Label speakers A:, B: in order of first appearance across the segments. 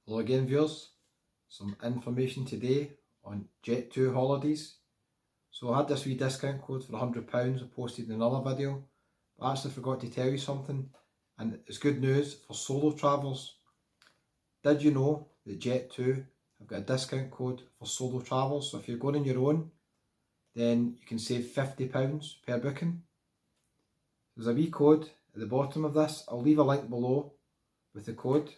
A: Hello again viewers, some information today on Jet2 holidays. So I had this wee discount code for £100 I posted in another video, but I actually forgot to tell you something, and it's good news for solo travellers. Did you know that Jet2 have got a discount code for solo travellers? So if you're going on your own, then you can save £50 per booking. There's a wee code at the bottom of this. I'll leave a link below with the code.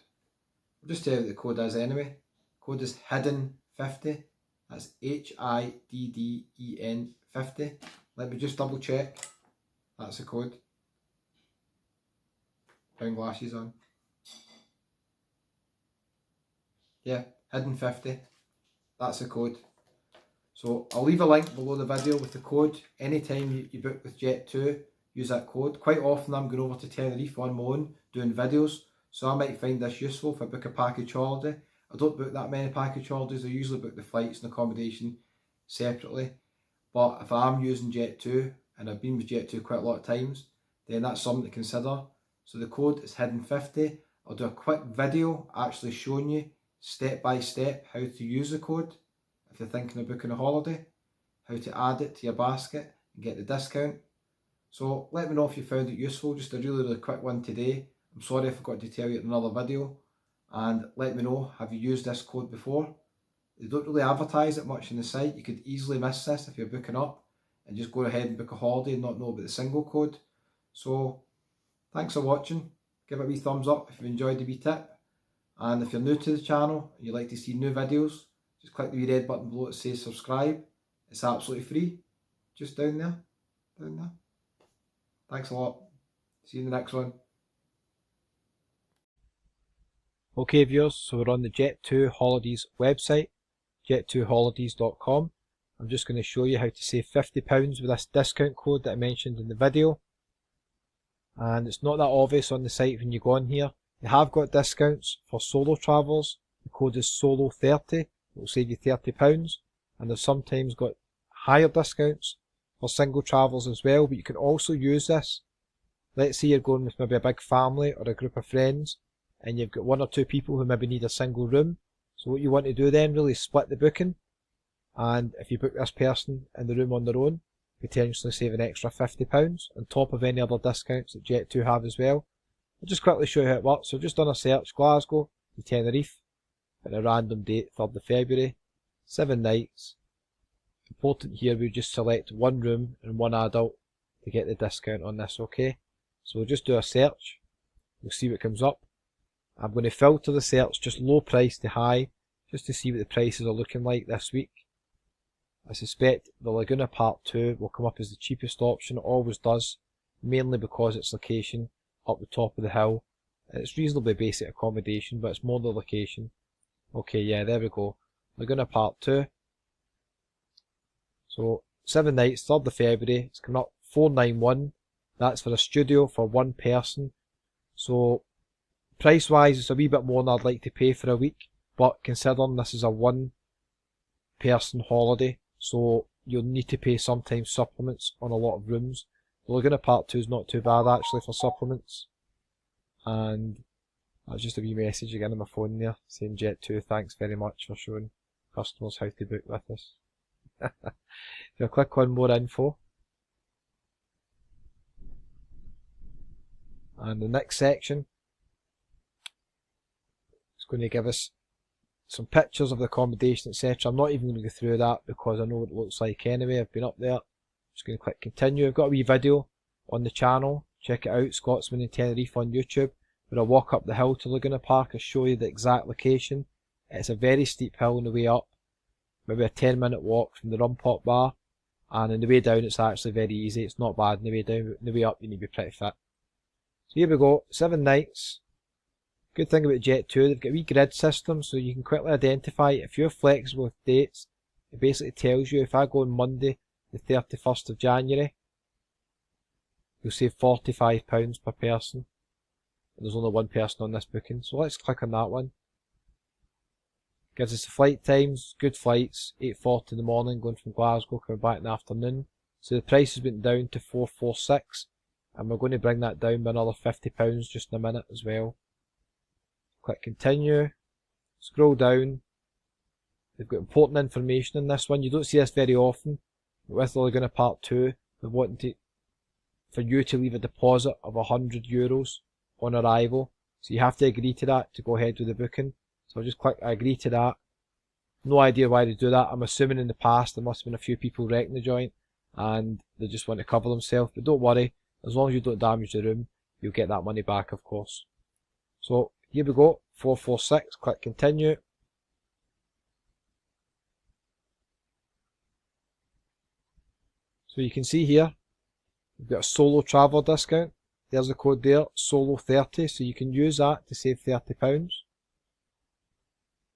A: I'll just tell you what the code is anyway. Code is HIDDEN50. That's HIDDEN 50. Let me just double check. That's the code. Brown glasses on. Yeah, HIDDEN50. That's the code. So I'll leave a link below the video with the code. Anytime you book with Jet2, use that code. Quite often I'm going over to Tenerife on my own doing videos, so I might find this useful if I book a package holiday. I don't book that many package holidays. I usually book the flights and accommodation separately. But if I'm using Jet2, and I've been with Jet2 quite a lot of times, then that's something to consider. So the code is HIDDEN50. I'll do a quick video actually showing you step by step how to use the code if you're thinking of booking a holiday, how to add it to your basket and get the discount. So let me know if you found it useful. Just a really quick one today. I'm sorry I forgot to tell you in another video. And let me know, have you used this code before? They don't really advertise it much on the site. You could easily miss this if you're booking up and just go ahead and book a holiday and not know about the single code. So thanks for watching. Give it a wee thumbs up if you enjoyed the wee tip. And if you're new to the channel and you'd like to see new videos, just click the wee red button below that says subscribe. It's absolutely free. Just down there. Down there. Thanks a lot. See you in the next one. Okay viewers, so we're on the Jet2 Holidays website, jet2holidays.com. I'm just going to show you how to save £50 with this discount code that I mentioned in the video. And it's not that obvious on the site when you go on here. They have got discounts for solo travellers. The code is SOLO30. It will save you £30. And they've sometimes got higher discounts for single travellers as well, but you can also use this. Let's say you're going with maybe a big family or a group of friends, and you've got one or two people who maybe need a single room. So what you want to do then really is split the booking, and if you book this person in the room on their own, potentially save an extra £50 on top of any other discounts that Jet2 have as well. I'll just quickly show you how it works. So I've just done a search, Glasgow to Tenerife, at a random date, 3rd of February, 7 nights. Important here, we just select one room and one adult to get the discount on this, okay? So we'll just do a search, we'll see what comes up. I'm going to filter the search just low price to high, just to see what the prices are looking like this week. I suspect the Laguna Part 2 will come up as the cheapest option. It always does, mainly because its location up the top of the hill. It's reasonably basic accommodation, but it's more the location. Okay, yeah, there we go. Laguna Part 2. So 7 nights, 3rd of February, it's coming up 491. That's for a studio for one person. So price wise it's a wee bit more than I'd like to pay for a week, but considering this is a one person holiday, so you'll need to pay sometimes supplements on a lot of rooms. The Laguna Part 2 is not too bad actually for supplements. And that's just a wee message again on my phone there saying Jet2, thanks very much for showing customers how to book with us. If you click on more info, and the next section is going to give us some pictures of the accommodation, etc. I'm not even going to go through that because I know what it looks like anyway. I've been up there. Just going to click continue. I've got a wee video on the channel. Check it out, Scotsman in Tenerife on YouTube, where I walk up the hill to Laguna Park. I show you the exact location. It's a very steep hill on the way up, maybe a 10-minute walk from the rum pot bar, and on the way down it's actually very easy. It's not bad on the way down, but on the way up you need to be pretty fit. So here we go, 7 nights. Good thing about Jet2, they've got a wee grid system so you can quickly identify if you're flexible with dates. It basically tells you if I go on Monday the 31st of January, you'll save £45 per person. And there's only one person on this booking, so let's click on that one. Gives us the flight times, good flights, 8:40 in the morning going from Glasgow, coming back in the afternoon. So the price has been down to 446, and we're going to bring that down by another £50 just in a minute as well. Click continue. Scroll down. They've got important information in this one. You don't see this very often. But with Laguna Part 2, they're wanting for you to leave a deposit of €100 on arrival. So you have to agree to that to go ahead with the booking. So I'll just click I agree to that. No idea why they do that. I'm assuming in the past there must have been a few people wrecking the joint and they just want to cover themselves. But don't worry, as long as you don't damage the room, you'll get that money back, of course. So here we go, 446, click continue. So you can see here, we've got a solo traveller discount. There's the code there, solo30, so you can use that to save £30.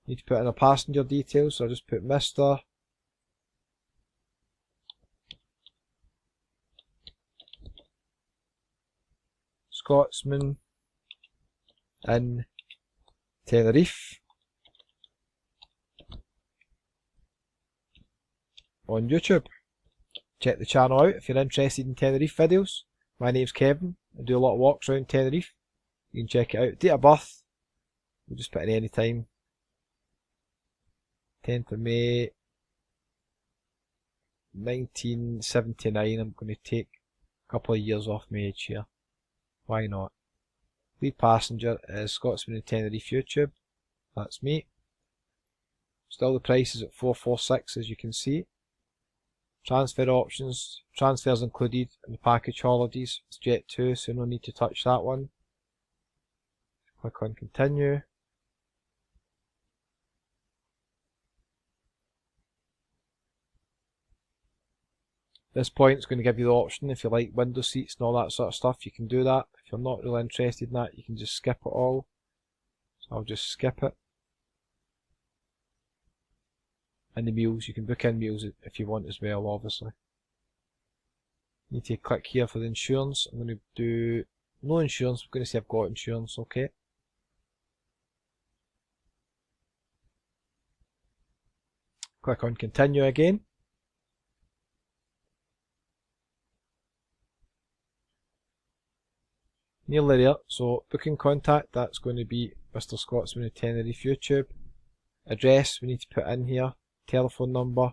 A: Need to put in a passenger details, so I'll just put Mr. Scotsman in Tenerife on YouTube. Check the channel out if you're interested in Tenerife videos. My name's Kevin. I do a lot of walks around Tenerife. You can check it out. Date of birth, we'll just put in any time. 10th of May 1979. I'm going to take a couple of years off my age here. Why not? Lead passenger is Scotsman in Tenerife YouTube. That's me. Still the price is at 446 as you can see. Transfer options. Transfers included in the package holidays. It's Jet 2, so no need to touch that one. Click on continue. This point is going to give you the option if you like window seats and all that sort of stuff. You can do that. If you're not really interested in that, you can just skip it all. So I'll just skip it. And the meals, you can book in meals if you want as well, obviously. You need to click here for the insurance. I'm going to do no insurance. I'm going to say I've got insurance, okay. Click on continue again. Nearly there. So booking contact, that's going to be Mr. Scotsman of Tenerife YouTube. Address we need to put in here. Telephone number.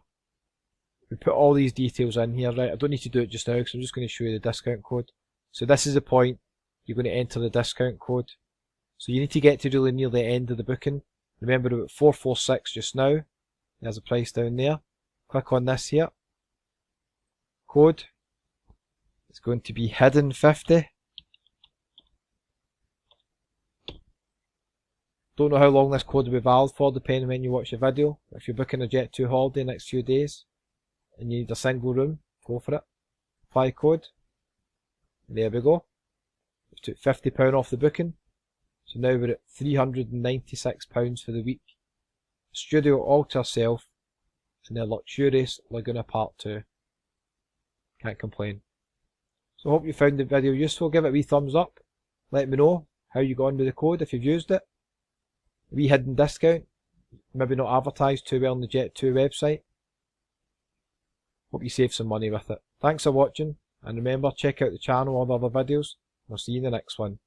A: We put all these details in here, right? I don't need to do it just now because I'm just going to show you the discount code. So this is the point. You're going to enter the discount code. So you need to get to really near the end of the booking. Remember we're at 446 just now. There's a price down there. Click on this here. Code. It's going to be hidden 50. Don't know how long this code will be valid for, depending when you watch the video. If you're booking a Jet 2 holiday next few days and you need a single room, go for it. Apply code. And there we go. We took £50 off the booking. So now we're at £396 for the week. Studio all to ourselves in their luxurious Laguna Part 2. Can't complain. So I hope you found the video useful. Give it a wee thumbs up. Let me know how you got on with the code if you've used it. Wee hidden discount, maybe not advertised too well on the Jet 2 website. Hope you save some money with it. Thanks for watching, and remember, check out the channel and other videos. I'll see you in the next one.